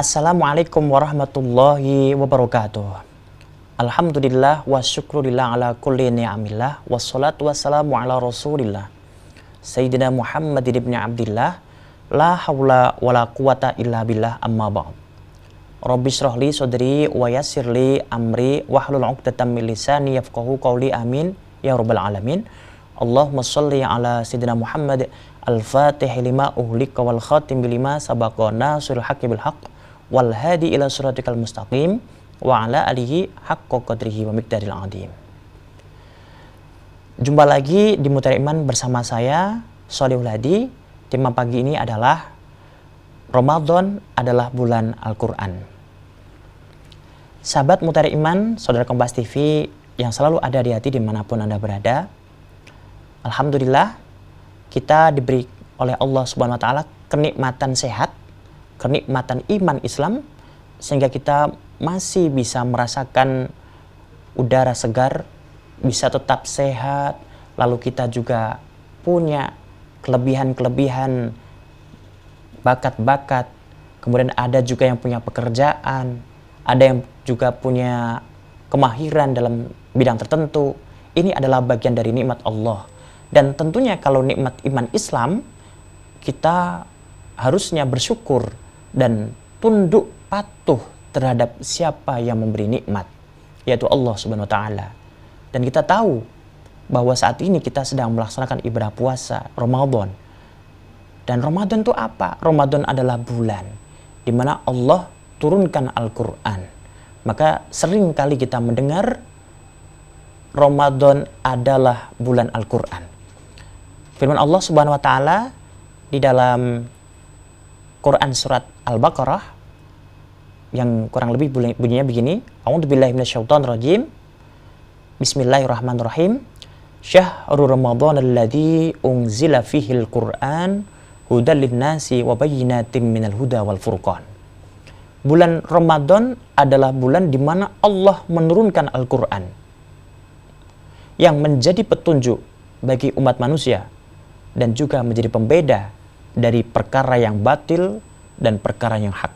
Assalamualaikum warahmatullahi wabarakatuh. Alhamdulillah wa syukurillah ala kulli ni'amillah. Wassalatu wassalamu ala rasulillah Sayyidina Muhammad ibn Abdillah. La hawla wa la quwata illa billah, amma ba'd. Rabbi shrah li sadri wa yassir li amri wahlul 'uqdatam min lisani yafqahu qawli, amin ya rabbal alamin. Allahumma shalli ala Sayyidina Muhammad al-fatih lima uhlika wal khatim lima sabaqa nasirul haqqi bil haqq wal hadi ila siratikal mustaqim wa ala alihi haqqa qadrihi wa miqdaril azim. Jumpa lagi di Mutiara Iman bersama saya Sholihul Hadi. Tema pagi ini adalah Ramadan adalah bulan Al-Quran. Sahabat Mutiara Iman, saudara Kompas TV yang selalu ada di hati dimanapun Anda berada, alhamdulillah kita diberi oleh Allah Subhanahu wa taala kenikmatan sehat, kenikmatan iman Islam, sehingga kita masih bisa merasakan udara segar, bisa tetap sehat, lalu kita juga punya kelebihan-kelebihan, bakat-bakat, kemudian ada juga yang punya pekerjaan, ada yang juga punya kemahiran dalam bidang tertentu. Ini adalah bagian dari nikmat Allah. Dan tentunya kalau nikmat iman Islam, kita harusnya bersyukur dan tunduk patuh terhadap siapa yang memberi nikmat, yaitu Allah Subhanahu wa taala. Dan kita tahu bahwa saat ini kita sedang melaksanakan ibadah puasa Ramadan. Dan Ramadan itu apa? Ramadan adalah bulan di mana Allah turunkan Al-Quran. Maka sering kali kita mendengar Ramadan adalah bulan Al-Quran. Firman Allah Subhanahu wa taala di dalam Quran surat Al-Baqarah yang kurang lebih bunyinya begini. A'udzubillahi minasyaitonirrajim. Bismillahirrahmanirrahim. Syahrul Ramadan alladzi unzila fihil Qur'an hudal linnasi wa bayyinatin minal huda wal furqan. Bulan Ramadan adalah bulan di mana Allah menurunkan Al-Qur'an yang menjadi petunjuk bagi umat manusia dan juga menjadi pembeda dari perkara yang batil dan perkara yang hak.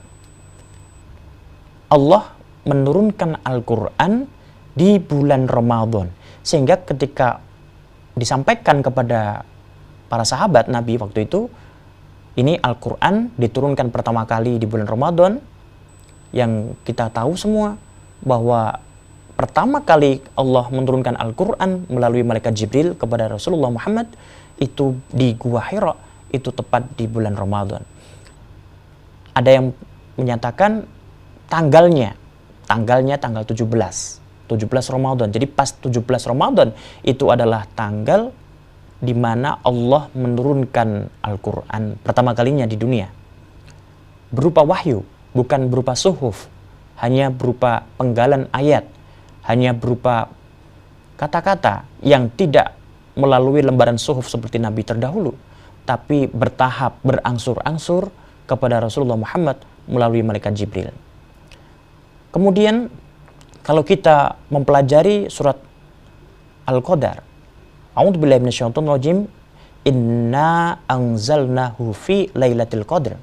Allah menurunkan Al-Quran di bulan Ramadan, sehingga ketika disampaikan kepada para sahabat Nabi waktu itu, ini Al-Quran diturunkan pertama kali di bulan Ramadan, yang kita tahu semua bahwa pertama kali Allah menurunkan Al-Quran melalui malaikat Jibril kepada Rasulullah Muhammad itu di Gua Hira, itu tepat di bulan Ramadan. Ada yang menyatakan tanggal 17 Ramadan. Jadi pas 17 Ramadan itu adalah tanggal di mana Allah menurunkan Al-Quran pertama kalinya di dunia. Berupa wahyu, bukan berupa suhuf, hanya berupa penggalan ayat, hanya berupa kata-kata yang tidak melalui lembaran suhuf seperti Nabi terdahulu, tapi bertahap, berangsur-angsur kepada Rasulullah Muhammad melalui malaikat Jibril. Kemudian kalau kita mempelajari surat Al-Qadar, A'udzubillahi minasyaitonirrajim, inna anzalnahu fi lailatul qadr,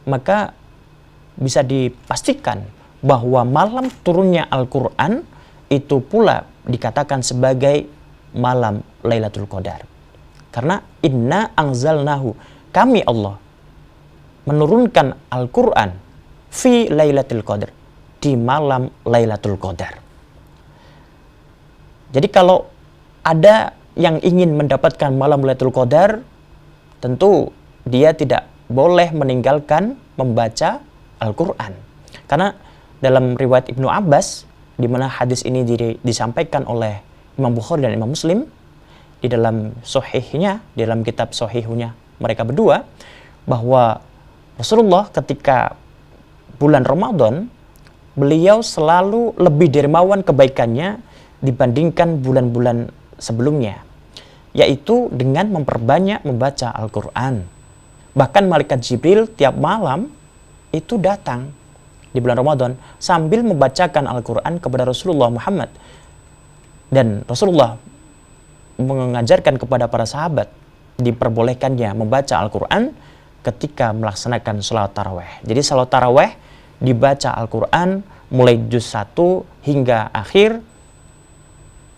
maka bisa dipastikan bahwa malam turunnya Al-Quran itu pula dikatakan sebagai malam Lailatul Qadar. Karena inna anzalnahu, kami Allah menurunkan Al-Quran fi Lailatul Qadar, di malam Lailatul Qadar. Jadi kalau ada yang ingin mendapatkan malam Lailatul Qadar, tentu dia tidak boleh meninggalkan membaca Al-Quran. Karena dalam riwayat Ibnu Abbas, di mana hadis ini disampaikan oleh Imam Bukhari dan Imam Muslim di dalam sahihnya, di dalam kitab sahihnya mereka berdua, bahwa Rasulullah ketika bulan Ramadan, beliau selalu lebih dermawan kebaikannya dibandingkan bulan-bulan sebelumnya, yaitu dengan memperbanyak membaca Al-Quran. Bahkan malaikat Jibril tiap malam itu datang di bulan Ramadan sambil membacakan Al-Quran kepada Rasulullah Muhammad. Dan Rasulullah mengajarkan kepada para sahabat diperbolehkannya membaca Al-Quran ketika melaksanakan sholat taraweh. Jadi sholat taraweh dibaca Al-Quran mulai juz 1 hingga akhir,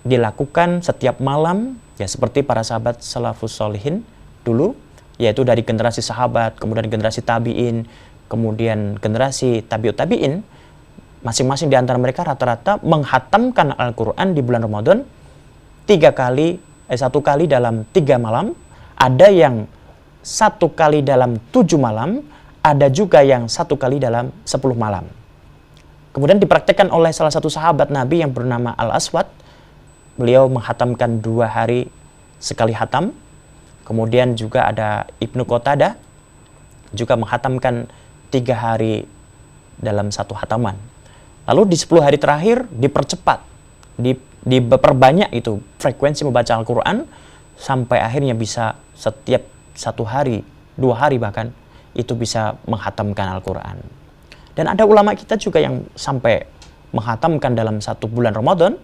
dilakukan setiap malam, ya seperti para sahabat salafus solihin dulu, yaitu dari generasi sahabat, kemudian generasi tabi'in, kemudian generasi tabi'ut tabi'in. Masing-masing di antara mereka rata-rata menghatamkan Al-Quran di bulan Ramadan 1 kali dalam 3 malam, ada yang 1 kali dalam 7 malam, ada juga yang 1 kali dalam 10 malam. Kemudian dipraktekkan oleh salah satu sahabat Nabi yang bernama Al-Aswad. Beliau menghatamkan 2 hari sekali hatam. Kemudian juga ada Ibnu Qatadah, juga menghatamkan 3 hari dalam 1 hataman. Lalu di 10 hari terakhir dipercepat, diperbanyak itu frekuensi membaca Al-Quran, sampai akhirnya bisa setiap 1 hari, 2 hari bahkan, itu bisa menghatamkan Al-Quran. Dan ada ulama kita juga yang sampai menghatamkan dalam 1 bulan Ramadan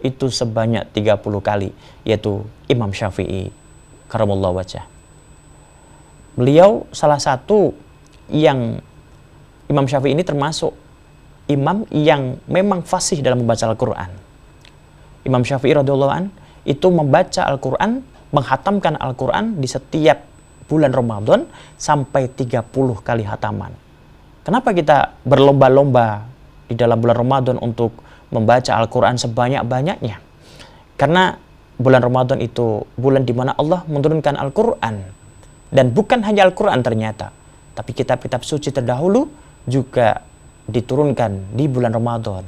itu sebanyak 30 kali, yaitu Imam Syafi'i karamallahu wajhah. Beliau salah satu yang, Imam Syafi'i ini termasuk imam yang memang fasih dalam membaca Al-Quran. Imam Syafi'i radhiyallahu an itu membaca Al-Quran, menghatamkan Al-Quran di setiap bulan Ramadan sampai 30 kali hataman. Kenapa kita berlomba-lomba di dalam bulan Ramadan untuk membaca Al-Quran sebanyak-banyaknya? Karena bulan Ramadan itu bulan di mana Allah menurunkan Al-Quran. Dan bukan hanya Al-Quran ternyata, tapi kitab-kitab suci terdahulu juga diturunkan di bulan Ramadan.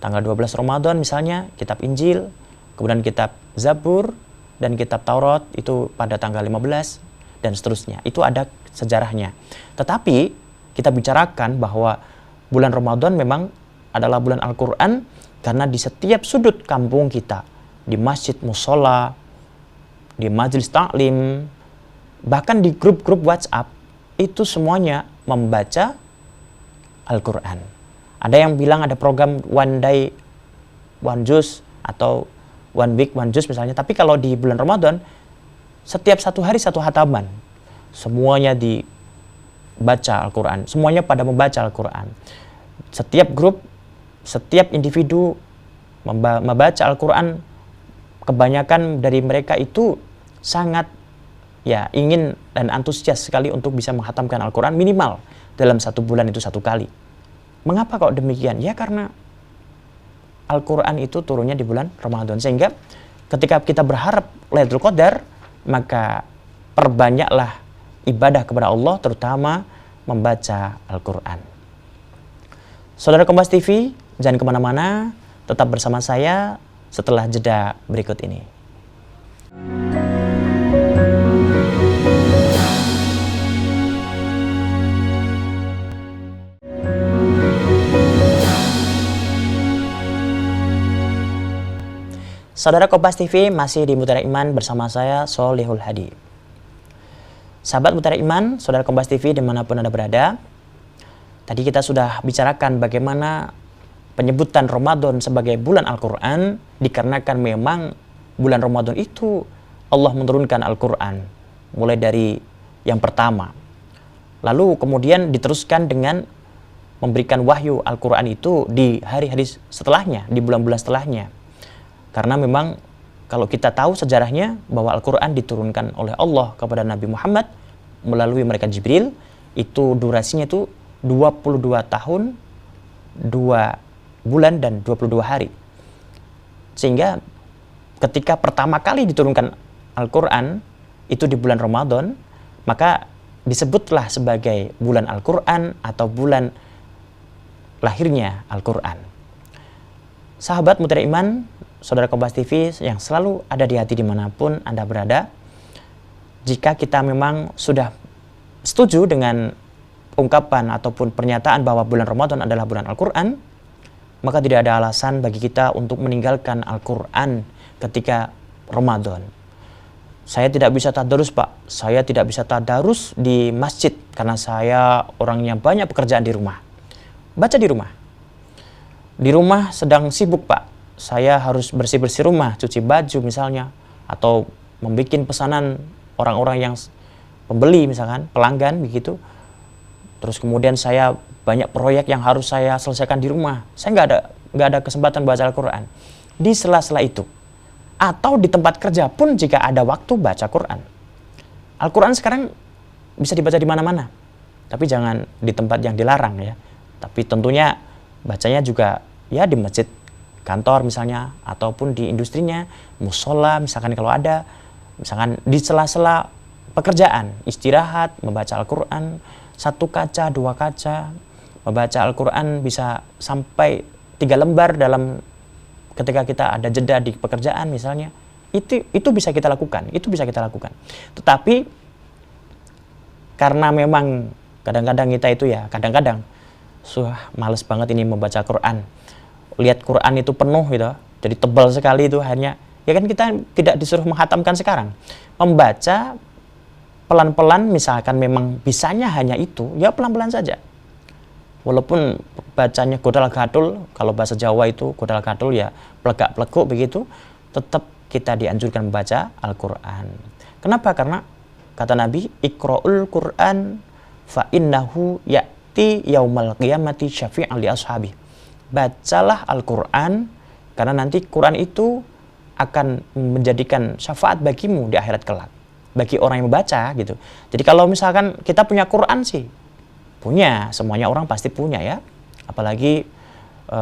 Tanggal 12 Ramadan misalnya kitab Injil, kemudian kitab Zabur, dan kitab Taurat itu pada tanggal 15, dan seterusnya. Itu ada sejarahnya. Tetapi kita bicarakan bahwa bulan Ramadan memang adalah bulan Al-Quran, karena di setiap sudut kampung kita, di masjid musola, di majelis taklim, bahkan di grup-grup WhatsApp, itu semuanya membaca Al-Quran. Ada yang bilang ada program one day, one juz, atau one week, one juz misalnya. Tapi kalau di bulan Ramadan, setiap 1 hari 1 hataman. Semuanya dibaca Al-Quran. Semuanya pada membaca Al-Quran. Setiap grup, setiap individu membaca Al-Quran. Kebanyakan dari mereka itu sangat ingin dan antusias sekali untuk bisa menghatamkan Al-Quran minimal dalam 1 bulan itu 1 kali. Mengapa kok demikian? Ya karena Al-Quran itu turunnya di bulan Ramadan. Sehingga ketika kita berharap Lailatul Qadar, maka perbanyaklah ibadah kepada Allah, terutama membaca Al-Quran. Saudara Kompas TV, jangan kemana-mana, tetap bersama saya setelah jeda berikut ini. Saudara Kompas TV, masih di Mutiara Iman bersama saya, Sholihul Hadi. Sahabat Mutiara Iman, Saudara Kompas TV dimanapun Anda berada, tadi kita sudah bicarakan bagaimana penyebutan Ramadan sebagai bulan Al-Quran, dikarenakan memang bulan Ramadan itu Allah menurunkan Al-Quran, mulai dari yang pertama. Lalu kemudian diteruskan dengan memberikan wahyu Al-Quran itu di hari-hari setelahnya, di bulan-bulan setelahnya. Karena memang kalau kita tahu sejarahnya bahwa Al-Quran diturunkan oleh Allah kepada Nabi Muhammad melalui malaikat Jibril, itu durasinya itu 22 tahun, 2 bulan, dan 22 hari. Sehingga ketika pertama kali diturunkan Al-Quran itu di bulan Ramadan, maka disebutlah sebagai bulan Al-Quran atau bulan lahirnya Al-Quran. Sahabat Mutiara Iman, Saudara Kompas TV yang selalu ada di hati dimanapun Anda berada, jika kita memang sudah setuju dengan ungkapan ataupun pernyataan bahwa bulan Ramadan adalah bulan Al-Quran, maka tidak ada alasan bagi kita untuk meninggalkan Al-Quran ketika Ramadan. Saya tidak bisa tadarus, Pak. Saya tidak bisa tadarus di masjid karena saya orangnya banyak pekerjaan di rumah. Baca di rumah. Di rumah sedang sibuk, Pak. Saya harus bersih-bersih rumah, cuci baju misalnya, atau membuat pesanan orang-orang yang pembeli misalkan, pelanggan begitu. Terus kemudian saya banyak proyek yang harus saya selesaikan di rumah. Saya nggak ada kesempatan baca Al-Quran. Di sela-sela itu, atau di tempat kerja pun jika ada waktu baca Quran. Al-Quran sekarang bisa dibaca di mana-mana, tapi jangan di tempat yang dilarang ya. Tapi tentunya bacanya juga ya di masjid, kantor misalnya, ataupun di industrinya, musola misalkan kalau ada, misalkan di sela-sela pekerjaan, istirahat, membaca Al-Quran, 1 kaca, 2 kaca, membaca Al-Quran bisa sampai 3 lembar dalam ketika kita ada jeda di pekerjaan misalnya, itu bisa kita lakukan, Tetapi karena memang kadang-kadang kita itu ya, kadang-kadang males banget ini membaca Quran. Lihat Quran itu penuh gitu, jadi tebal sekali itu akhirnya. Ya kan kita tidak disuruh menghatamkan sekarang. Membaca pelan-pelan, misalkan memang bisanya hanya itu, ya pelan-pelan saja. Walaupun bacanya godal-gadul, kalau bahasa Jawa itu godal-gadul ya plegak-pleguk begitu, tetap kita dianjurkan membaca Al-Quran. Kenapa? Karena kata Nabi, Iqra'ul Quran fa innahu ya'ti yaumal qiyamati syafi'an li ashabi. Bacalah Al-Quran, karena nanti Quran itu akan menjadikan syafaat bagimu di akhirat kelak, bagi orang yang membaca gitu. Jadi kalau misalkan kita punya Quran sih, punya, semuanya orang pasti punya ya. Apalagi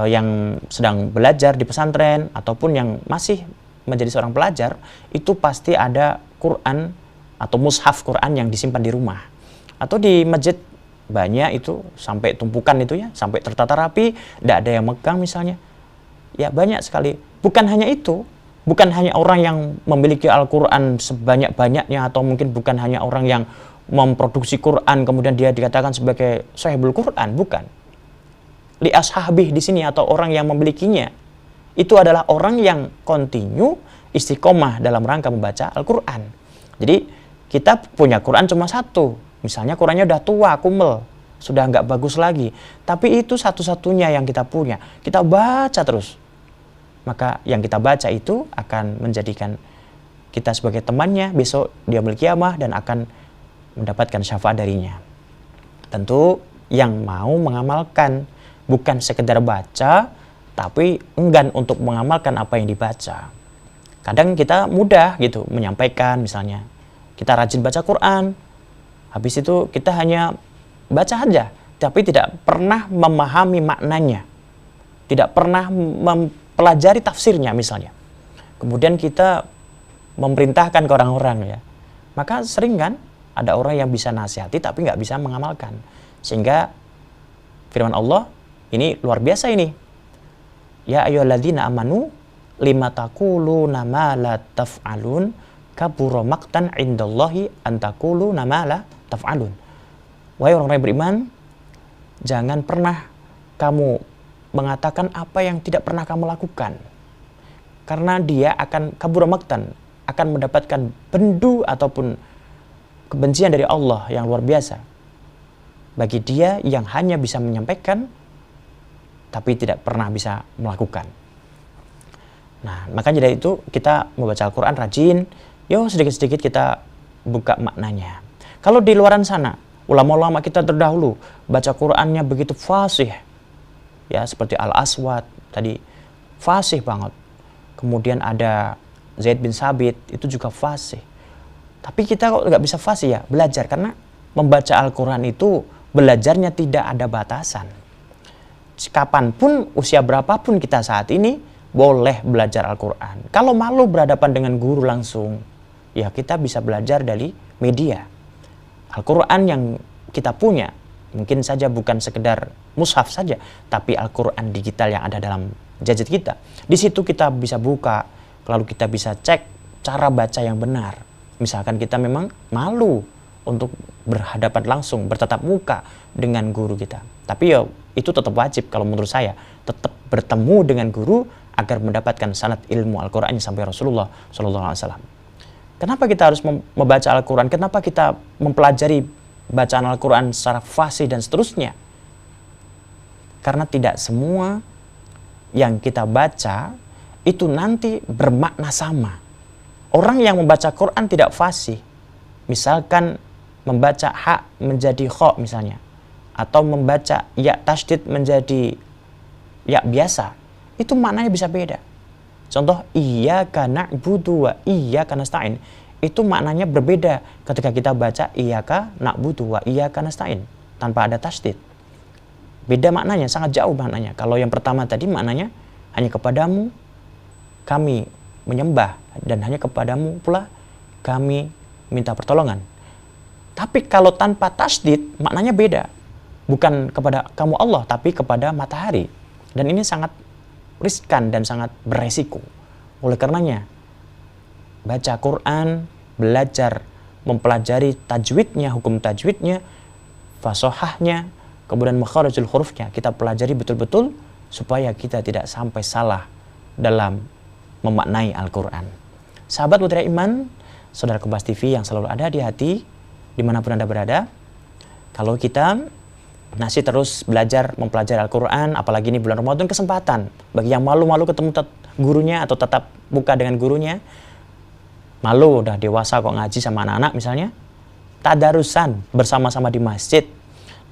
yang sedang belajar di pesantren ataupun yang masih menjadi seorang pelajar, itu pasti ada Quran atau mushaf Quran yang disimpan di rumah. Atau di masjid banyak itu, sampai tumpukan itu ya, sampai tertata rapi, tidak ada yang megang misalnya. Ya banyak sekali. Bukan hanya itu, bukan hanya orang yang memiliki Al-Quran sebanyak-banyaknya, atau mungkin bukan hanya orang yang memproduksi Quran kemudian dia dikatakan sebagai sahibul Quran, bukan. Li ashabih di sini, atau orang yang memilikinya, itu adalah orang yang kontinu istiqomah dalam rangka membaca Al-Quran. Jadi kita punya Quran cuma 1, misalnya Qurannya udah tua, kumel, sudah nggak bagus lagi, tapi itu satu-satunya yang kita punya, kita baca terus. Maka yang kita baca itu akan menjadikan kita sebagai temannya besok di yaumul qiyamah dan akan mendapatkan syafaat darinya. Tentu yang mau mengamalkan, bukan sekedar baca tapi enggan untuk mengamalkan apa yang dibaca. Kadang kita mudah gitu menyampaikan, misalnya kita rajin baca Quran, habis itu kita hanya baca aja tapi tidak pernah memahami maknanya, tidak pernah mempelajari tafsirnya misalnya. Kemudian kita memerintahkan ke orang-orang ya, maka sering kan ada orang yang bisa nasihati tapi nggak bisa mengamalkan. Sehingga firman Allah ini luar biasa ini. Ya ayyuhalladzina amanu lima taquluna ma la taf'alun kabura maqtan indallahi an taquluna ma la taf'alun. Wahai orang-orang yang beriman, jangan pernah kamu mengatakan apa yang tidak pernah kamu lakukan. Karena dia akan kabura maqtan, akan mendapatkan bendu ataupun kebencian dari Allah yang luar biasa bagi dia yang hanya bisa menyampaikan tapi tidak pernah bisa melakukan. Nah, makanya dari itu kita membaca Al-Quran rajin, sedikit-sedikit kita buka maknanya. Kalau di luaran sana, ulama-ulama kita terdahulu baca Qurannya begitu fasih, ya seperti Al-Aswad tadi, fasih banget. Kemudian ada Zaid bin Sabit, itu juga fasih. Tapi kita kok nggak bisa fasih ya, belajar. Karena membaca Al-Quran itu belajarnya tidak ada batasan. Kapanpun, usia berapapun kita saat ini, boleh belajar Al-Quran. Kalau malu berhadapan dengan guru langsung, ya kita bisa belajar dari media. Al-Quran yang kita punya, mungkin saja bukan sekedar mushaf saja, tapi Al-Quran digital yang ada dalam gadget kita. Di situ kita bisa buka, lalu kita bisa cek cara baca yang benar. Misalkan kita memang malu untuk berhadapan langsung, bertatap muka dengan guru kita. Tapi ya itu tetap wajib kalau menurut saya, tetap bertemu dengan guru agar mendapatkan sanad ilmu Al-Quran sampai Rasulullah SAW. Kenapa kita harus membaca Al-Quran? Kenapa kita mempelajari bacaan Al-Quran secara fasih dan seterusnya? Karena tidak semua yang kita baca itu nanti bermakna sama. Orang yang membaca Quran tidak fasih, misalkan membaca ha menjadi kho misalnya, atau membaca ya tasydid menjadi ya biasa, itu maknanya bisa beda. Contoh, iyyaka na'budu wa iyyaka nasta'in, itu maknanya berbeda ketika kita baca iyyaka na'budu wa iyyaka nasta'in tanpa ada tasydid. Beda maknanya, sangat jauh maknanya. Kalau yang pertama tadi maknanya hanya kepadamu kami menyembah dan hanya kepadamu pula kami minta pertolongan. Tapi kalau tanpa tasydid maknanya beda. Bukan kepada kamu Allah, tapi kepada matahari. Dan ini sangat riskan dan sangat beresiko. Oleh karenanya, baca Quran, belajar, mempelajari tajwidnya, hukum tajwidnya, fasohahnya, kemudian makharijul hurufnya, kita pelajari betul-betul supaya kita tidak sampai salah dalam memaknai Al-Quran. Sahabat Mutiara Iman, saudara Kompas TV yang selalu ada di hati, dimanapun Anda berada, kalau kita masih terus belajar mempelajari Al-Quran, apalagi ini bulan Ramadan, kesempatan bagi yang malu-malu ketemu gurunya atau tetap buka dengan gurunya, malu udah dewasa kok ngaji sama anak-anak misalnya, tadarusan bersama-sama di masjid,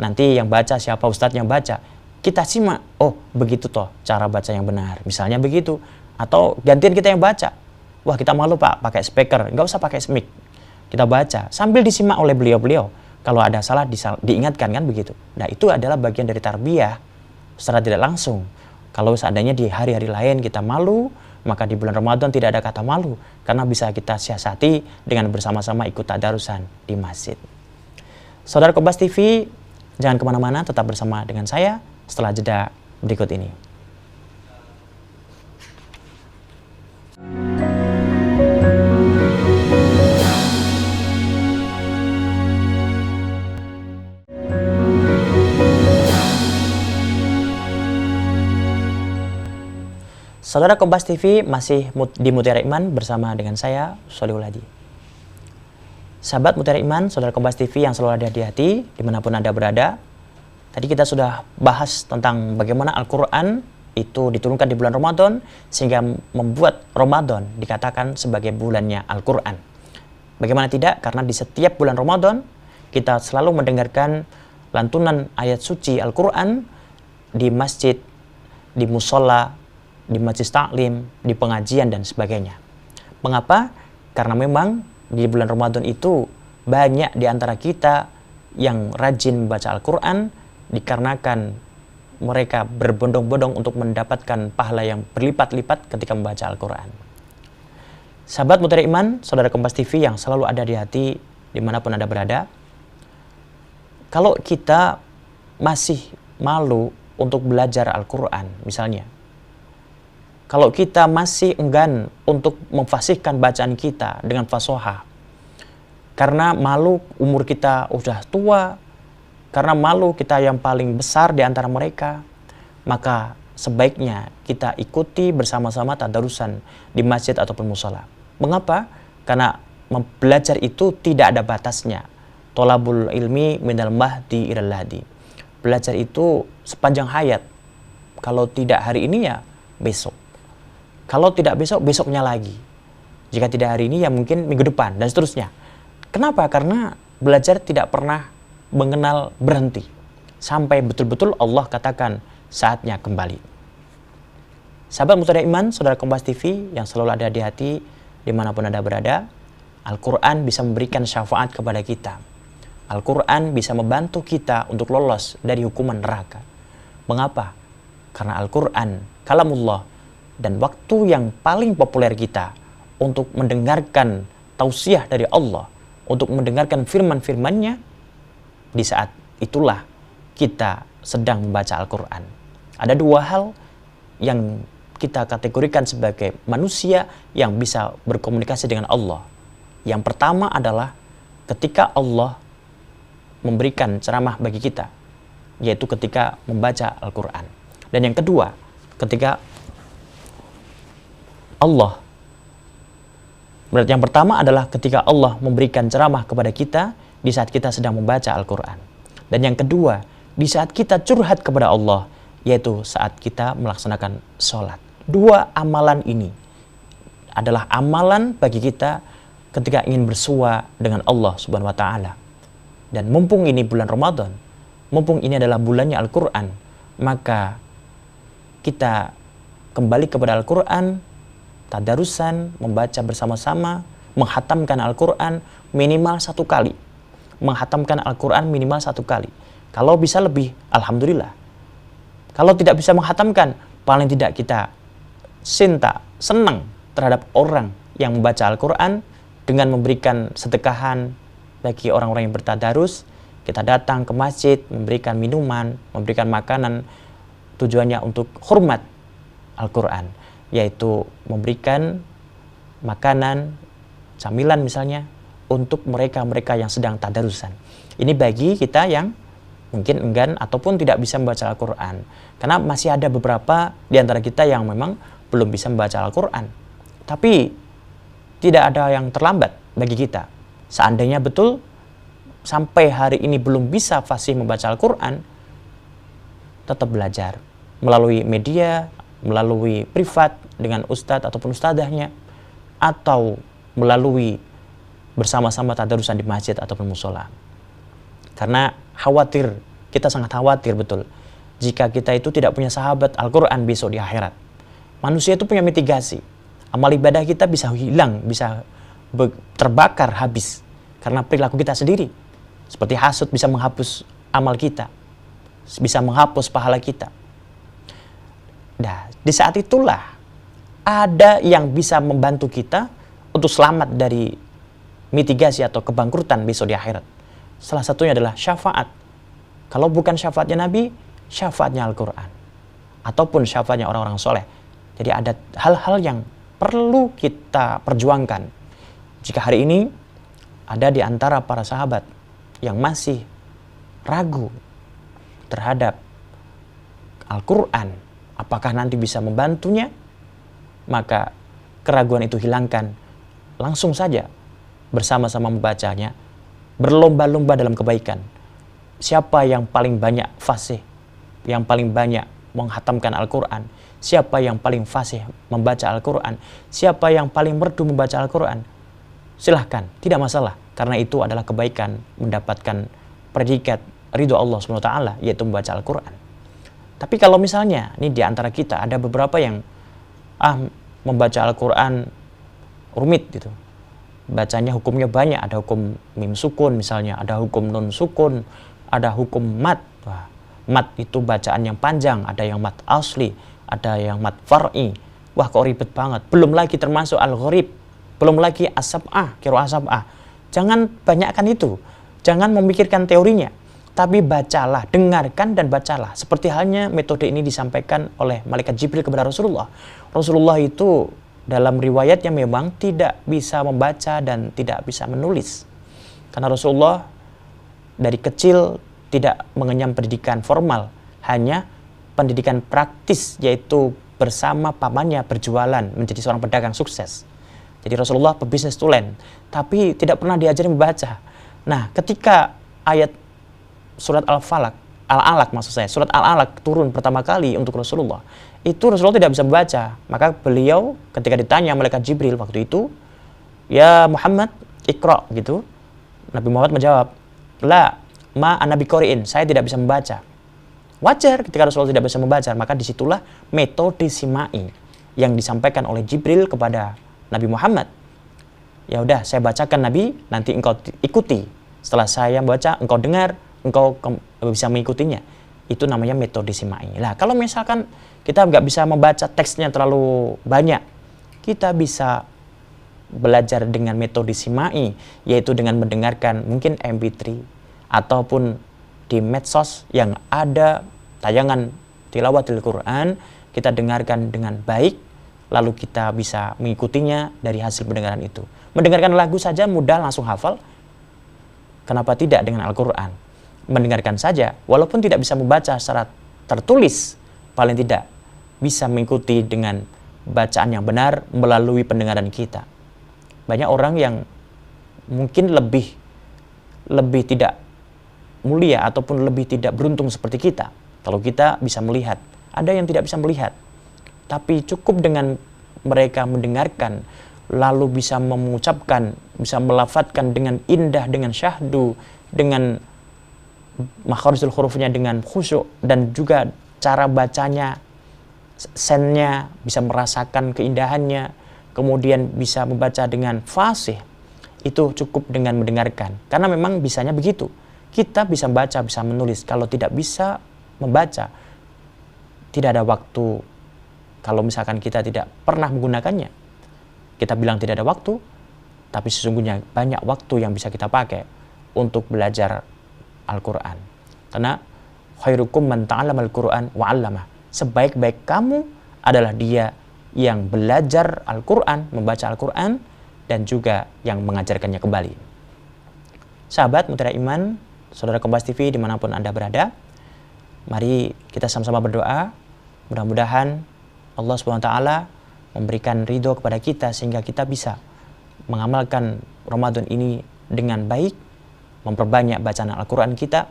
nanti yang baca siapa, ustadz yang baca, kita simak, oh begitu toh cara baca yang benar, misalnya begitu. Atau gantian kita yang baca, wah kita malu pak pakai speaker, nggak usah pakai mic, kita baca sambil disimak oleh beliau-beliau. Kalau ada salah diingatkan, kan begitu. Nah itu adalah bagian dari tarbiyah secara tidak langsung. Kalau seandainya di hari-hari lain kita malu, maka di bulan Ramadan tidak ada kata malu, karena bisa kita siasati dengan bersama-sama ikut tadarusan di masjid. Saudara Kompas TV, jangan kemana-mana, tetap bersama dengan saya setelah jeda berikut ini. Saudara Kompas TV masih di Mutiara Iman bersama dengan saya, Sholihul Hadi. Sahabat Mutiara Iman, saudara Kompas TV yang selalu ada di hati, dimanapun Anda berada. Tadi kita sudah bahas tentang bagaimana Al-Quran itu diturunkan di bulan Ramadan, sehingga membuat Ramadan dikatakan sebagai bulannya Al-Quran. Bagaimana tidak, karena di setiap bulan Ramadan, kita selalu mendengarkan lantunan ayat suci Al-Quran di masjid, di musola, di majlis taklim, di pengajian dan sebagainya. Mengapa? Karena memang di bulan Ramadan itu banyak di antara kita yang rajin membaca Al-Quran, dikarenakan mereka berbondong-bondong untuk mendapatkan pahala yang berlipat-lipat ketika membaca Al-Quran. Sahabat Mutiara Iman, saudara Kompas TV yang selalu ada di hati dimanapun Anda berada, kalau kita masih malu untuk belajar Al-Quran misalnya, kalau kita masih enggan untuk memfasihkan bacaan kita dengan fasohah, karena malu umur kita udah tua, karena malu kita yang paling besar di antara mereka, maka sebaiknya kita ikuti bersama-sama tadarusan di masjid ataupun musola. Mengapa? Karena belajar itu tidak ada batasnya. Tolabul ilmi minal mahdi ilal lahdi. Belajar itu sepanjang hayat. Kalau tidak hari ini ya besok. Kalau tidak besok, besoknya lagi. Jika tidak hari ini, ya mungkin minggu depan, dan seterusnya. Kenapa? Karena belajar tidak pernah mengenal berhenti. Sampai betul-betul Allah katakan saatnya kembali. Sahabat Mutiara Iman, saudara Kompas TV yang selalu ada di hati, dimanapun Anda berada, Al-Quran bisa memberikan syafaat kepada kita. Al-Quran bisa membantu kita untuk lolos dari hukuman neraka. Mengapa? Karena Al-Quran, kalamullah, dan waktu yang paling populer kita untuk mendengarkan tausiah dari Allah, untuk mendengarkan firman-firmannya, di saat itulah kita sedang membaca Al-Quran. Ada dua hal yang kita kategorikan sebagai manusia yang bisa berkomunikasi dengan Allah. Yang pertama adalah ketika Allah memberikan ceramah bagi kita, yaitu ketika membaca Al-Quran. Dan yang kedua, ketika Allah. Berarti yang pertama adalah ketika Allah memberikan ceramah kepada kita di saat kita sedang membaca Al-Quran. Dan yang kedua, di saat kita curhat kepada Allah, yaitu saat kita melaksanakan sholat. Dua amalan ini adalah amalan bagi kita ketika ingin bersua dengan Allah Subhanahu wa Ta'ala. Dan mumpung ini bulan Ramadan, mumpung ini adalah bulannya Al-Quran, maka kita kembali kepada Al-Quran, tadarusan, membaca bersama-sama, menghatamkan Al-Quran minimal 1 kali. Menghatamkan Al-Quran minimal 1 kali. Kalau bisa lebih, alhamdulillah. Kalau tidak bisa menghatamkan, paling tidak kita senang terhadap orang yang membaca Al-Quran dengan memberikan sedekahan bagi orang-orang yang bertadarus. Kita datang ke masjid, memberikan minuman, memberikan makanan, tujuannya untuk hormat Al-Quran, yaitu memberikan makanan, camilan misalnya, untuk mereka-mereka yang sedang tadarusan. Ini bagi kita yang mungkin enggan ataupun tidak bisa membaca Al-Quran. Karena masih ada beberapa di antara kita yang memang belum bisa membaca Al-Quran. Tapi tidak ada yang terlambat bagi kita. Seandainya betul sampai hari ini belum bisa fasih membaca Al-Quran, tetap belajar melalui media, melalui privat dengan ustadz ataupun ustadzahnya, atau melalui bersama-sama tadarusan di masjid ataupun musola. Karena khawatir, kita sangat khawatir betul jika kita itu tidak punya sahabat Al-Quran besok di akhirat. Manusia itu punya mitigasi. Amal ibadah kita bisa hilang, bisa terbakar habis karena perilaku kita sendiri. Seperti hasud bisa menghapus amal kita, bisa menghapus pahala kita. Nah, di saat itulah ada yang bisa membantu kita untuk selamat dari mitigasi atau kebangkrutan besok di akhirat. Salah satunya adalah syafaat. Kalau bukan syafaatnya Nabi, syafaatnya Al-Quran. Ataupun syafaatnya orang-orang soleh. Jadi ada hal-hal yang perlu kita perjuangkan. Jika hari ini ada di antara para sahabat yang masih ragu terhadap Al-Quran, apakah nanti bisa membantunya, maka keraguan itu hilangkan. Langsung saja bersama-sama membacanya, berlomba-lomba dalam kebaikan. Siapa yang paling banyak fasih, yang paling banyak menghatamkan Al-Quran, siapa yang paling fasih membaca Al-Quran, siapa yang paling merdu membaca Al-Quran, silahkan, tidak masalah, karena itu adalah kebaikan, mendapatkan predikat ridho Allah SWT, yaitu membaca Al-Quran. Tapi kalau misalnya ini di antara kita ada beberapa yang membaca Al-Quran rumit gitu, bacanya hukumnya banyak, ada hukum mim sukun misalnya, ada hukum nun sukun, ada hukum mat. Wah, mat itu bacaan yang panjang, ada yang mat asli, ada yang mat far'i. Wah, kok ribet banget. Belum lagi termasuk al-gharib, belum lagi as-sab'ah, qiraah sab'ah. Jangan banyakkan itu. Jangan memikirkan teorinya, tapi bacalah, dengarkan dan bacalah. Seperti halnya metode ini disampaikan oleh malaikat Jibril kepada Rasulullah. Rasulullah itu dalam riwayatnya memang tidak bisa membaca dan tidak bisa menulis. Karena Rasulullah dari kecil tidak mengenyam pendidikan formal, hanya pendidikan praktis, yaitu bersama pamannya berjualan menjadi seorang pedagang sukses. Jadi Rasulullah pebisnis tulen, tapi tidak pernah diajari membaca. Nah, ketika ayat surat Al-Alaq maksud saya, surat Al-Alaq turun pertama kali untuk Rasulullah, itu Rasulullah tidak bisa membaca. Maka beliau ketika ditanya malaikat Jibril waktu itu, "Ya Muhammad, Iqra," gitu. Nabi Muhammad menjawab, "La, ma ana biqori'in," saya tidak bisa membaca. Wajar ketika Rasulullah tidak bisa membaca, maka disitulah metode simai yang disampaikan oleh Jibril kepada Nabi Muhammad. Ya udah, saya bacakan Nabi, nanti engkau ikuti. Setelah saya membaca, engkau dengar, engkau bisa mengikutinya. Itu namanya metode simai. Nah, kalau misalkan kita nggak bisa membaca teksnya terlalu banyak, kita bisa belajar dengan metode simai, yaitu dengan mendengarkan mungkin MP3 ataupun di medsos yang ada tayangan tilawatil Quran, kita dengarkan dengan baik, lalu kita bisa mengikutinya dari hasil pendengaran itu. Mendengarkan lagu saja mudah, langsung hafal. Kenapa tidak dengan Al-Quran? Mendengarkan saja, walaupun tidak bisa membaca secara tertulis, paling tidak bisa mengikuti dengan bacaan yang benar melalui pendengaran kita. Banyak orang yang mungkin lebih tidak mulia ataupun lebih tidak beruntung seperti kita. Kalau kita bisa melihat, ada yang tidak bisa melihat. Tapi cukup dengan mereka mendengarkan, lalu bisa mengucapkan, bisa melafadzkan dengan indah, dengan syahdu, dengan makharijul hurufnya dengan khusyuk, dan juga cara bacanya, sennya, bisa merasakan keindahannya, kemudian bisa membaca dengan fasih, itu cukup dengan mendengarkan. Karena memang bisanya begitu. Kita bisa membaca, bisa menulis. Kalau tidak bisa membaca, tidak ada waktu. Kalau misalkan kita tidak pernah menggunakannya, kita bilang tidak ada waktu, tapi sesungguhnya banyak waktu yang bisa kita pakai untuk belajar Al-Quran. Karena khairukum man ta'allama al-Quran wa 'allamah. Sebaik-baik kamu adalah dia yang belajar Al-Quran, membaca Al-Quran, dan juga yang mengajarkannya kembali. Sahabat Mutiara Iman, saudara Kompas TV dimanapun Anda berada, mari kita sama-sama berdoa. Mudah-mudahan Allah SWT memberikan ridho kepada kita sehingga kita bisa mengamalkan Ramadan ini dengan baik, memperbanyak bacaan Al-Quran kita,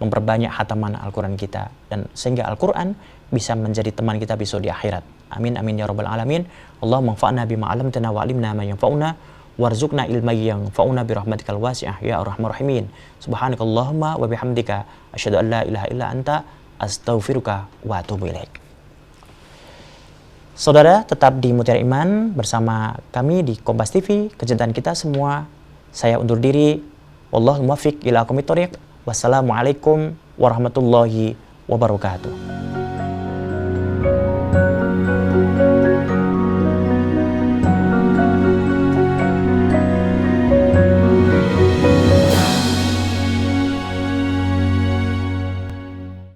memperbanyak hataman Al-Quran kita, dan sehingga Al-Quran bisa menjadi teman kita besok di akhirat. Amin amin ya rabbal alamin. Allahumma anfa'na bima 'allamtana wa 'allimna ma yanfa'una warzuqna ilman yanfa'una bi rahmatikal wasi'ah ya arhamar rahimin. Subhanakallahumma wa bihamdika asyhadu an la ilaha illa anta astaghfiruka wa atubu ilaik. Saudara, tetap di Mutiara Iman bersama kami di Kompas TV, kecintaan kita semua. Saya undur diri. Wallahul muwaffiq ila aqwamit thoriq. Wassalamualaikum warahmatullahi wabarakatuh.